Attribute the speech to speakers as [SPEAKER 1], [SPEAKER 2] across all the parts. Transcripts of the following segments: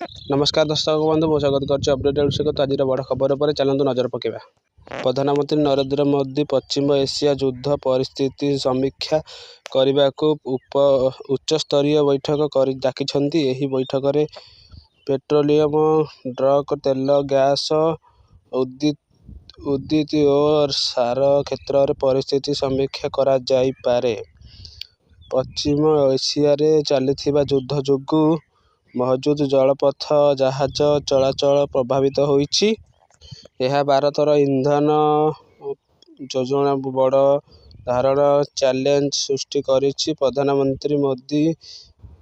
[SPEAKER 1] नमस्कार दर्शक बंधु मो स्वागत कर अपडेट विषय आज बड़ खबर पर चलतु नजर पकेबा। प्रधानमंत्री नरेंद्र मोदी पश्चिम एशिया युद्ध परिस्थिति समीक्षा करने को उच्चस्तरीय बैठक डाकिछन्ति। एही बैठक में पेट्रोलियम, ड्रग तेल, गैस, उद्युत और सार क्षेत्र में परिस्थिति समीक्षा करा जाई पारे। पश्चिम एशियारे चलुवा युद्ध जोगु मौजूद जलपथ जहाज चलाचल प्रभावित होइछि। यह भारतर इंधन योजना बड़ धारण चैलेंज सृष्टि करिछि। प्रधानमंत्री Modi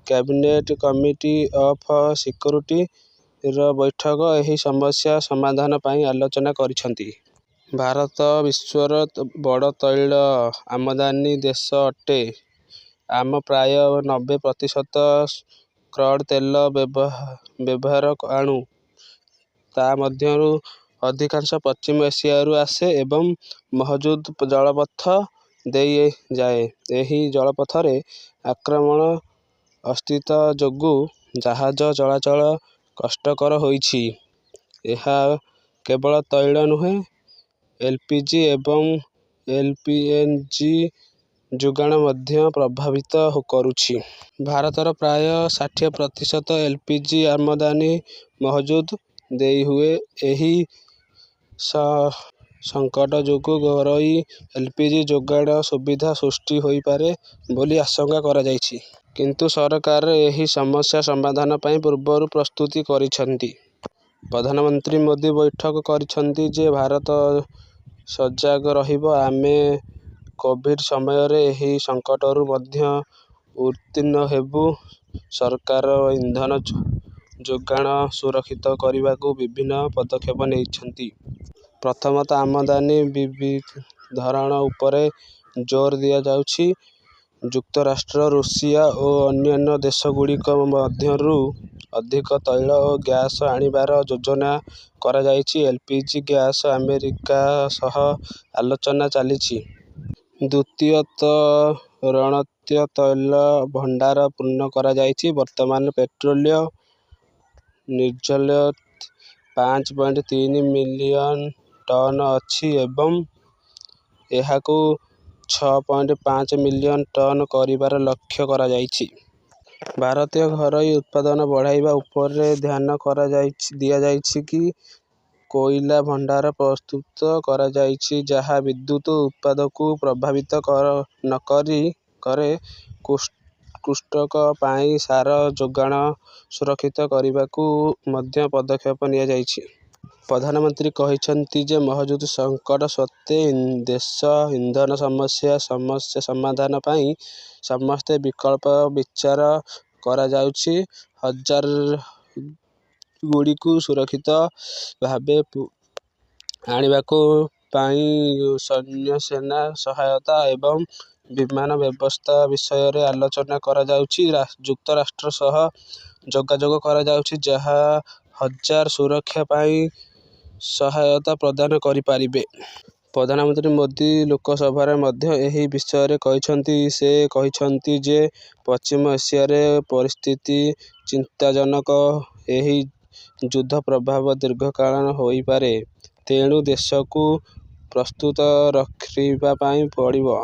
[SPEAKER 1] cabinet committee of security रो बैठक एही समस्या समाधान पई आलोचना करिसंती। भारत विश्वर बड़ तैल आमदानी देश अटे। आम प्राय 90% क्रूड तेल व्यवहार आणु। ता मध्यरु अधिकांश पश्चिम एशियारू आसे एवं मौजूद जलपथ देई जाए। एही जलपथरे आक्रमण अस्तित्व जोगु जहाज चलाचल कष्टकर होइछि। यह केवल तैल नुहे, एलपीजी एवं एलपीएनजी जोगाण मध्य प्रभावित करुछि। भारतर प्राय 60% एलपीजी आमदानी मौजूद देई हुए। एही संकट जोगु घरोई एलपीजी जोगाण सुविधा सृष्टि होई पारे बोली आशंका करा जाइछि। किंतु सरकार एही समस्या समाधान पई पूर्वरु प्रस्तुति करिसंती। प्रधानमंत्री मोदी बैठक करिसंती जे भारत सजग रहिबो। आमे कोविड समय रे एही संकटरू मध्य उत्तीर्ण हेबु। सरकार इंधन जोगाण सुरक्षित करने को विभिन्न पदक्षेप नेइछंती। प्रथमतः आमदानी विविधीकरण उपरे जोर दिया जाउछि। युक्तराष्ट्र, रूसिया और अन्य देशगुड़िक मध्यरु अधिक तैल और गैस आनिबार योजना करा जाइछि। एलपीजी गैस अमेरिका सह आलोचना चलिछि। द्वितीयतः रणनीतिक तैल भंडार पूर्ण करा जाइछि। वर्तमान पेट्रोलियम निर्यात 5.3 मिलियन टन अछि एवं एहाकू 6.5 मिलियन टन करिबार लक्ष्य करा जाइछि। भारतीय घरोई उत्पादन बढ़ाइबा उपरे ध्यान दिया जाइछि कि कोयला भंडार प्रस्तुत करा जाइछि जहा विद्युत उत्पादकू प्रभावित करे। कृषक पाई सार जोगाण सुरक्षित करने को मध्य पदक्षेप निया जाइछि। प्रधानमंत्री कहिसंती जे मौजूद संकट सत्वे देश इंधन समस्या समाधान पई समस्त विकल्प विचार करा जाउछि। हजार गुड़िकू सुरक्षित भावे आनिबाको पई सैन्य सेना सहायता एवं विमान व्यवस्था विषय रे आलोचना करा जाउछि। युक्तराष्ट्र सह जोगाजोग करा जाउछि जहा हजार सुरक्षा पई सहायता प्रदान करि पारिबे। प्रधानमंत्री मोदी लोकसभा मध्य एही विषय रे कहिसंती। से कहिसंती जे पश्चिम एशिया रे परिस्थिति चिंताजनक। एही युद्ध प्रभाव दीर्घकालीन होई पारे। तेणु देशकू प्रस्तुत रखिबा पई पड़िबो।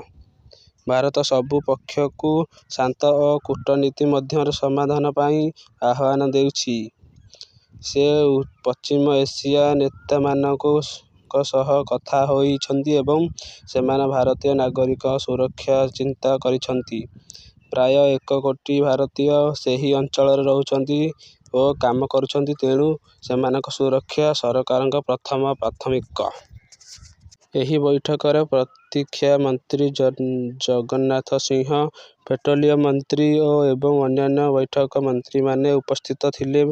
[SPEAKER 1] भारत सबु पक्षकू शांत और कूटनीति मध्य समाधान पई आह्वान देउछि। से पश्चिम एशिया नेता मानक सह कथा होइछंती एवं सेमान भारतीय नागरिक सुरक्षा चिंता करिछंती। प्राय 1 कोटी भारतीय सेही अंचल रे रहउछंती और काम करुछंती। तेणु सेमानक सुरक्षा सरकारक प्रथम प्राथमिकता। एही बैठक रे प्रतिरक्षा मंत्री जगन्नाथ सिंह, पेट्रोलियम मंत्री एवं अन्य बैठक मंत्री माने उपस्थित थिले।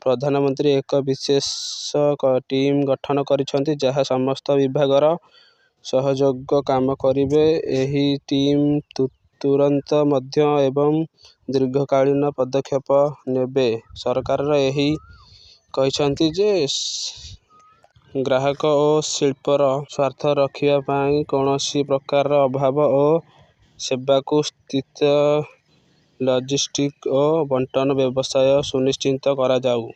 [SPEAKER 1] प्रधानमंत्री एक विशेष टीम गठन करिसंती जहा समस्त विभागर सहयोग काम करिवे। एही टीम तुरंत मध्य एवं दीर्घकालीन पदक्षेप नेबे। सरकार एही कहिसंती जे ग्राहक और शिल्पर स्वार्थ रखिबा पई कोनोसी प्रकार अभाव और सेवाकू स्थित लॉजिस्टिक और बंटन व्यवसाय सुनिश्चित करा जाऊ।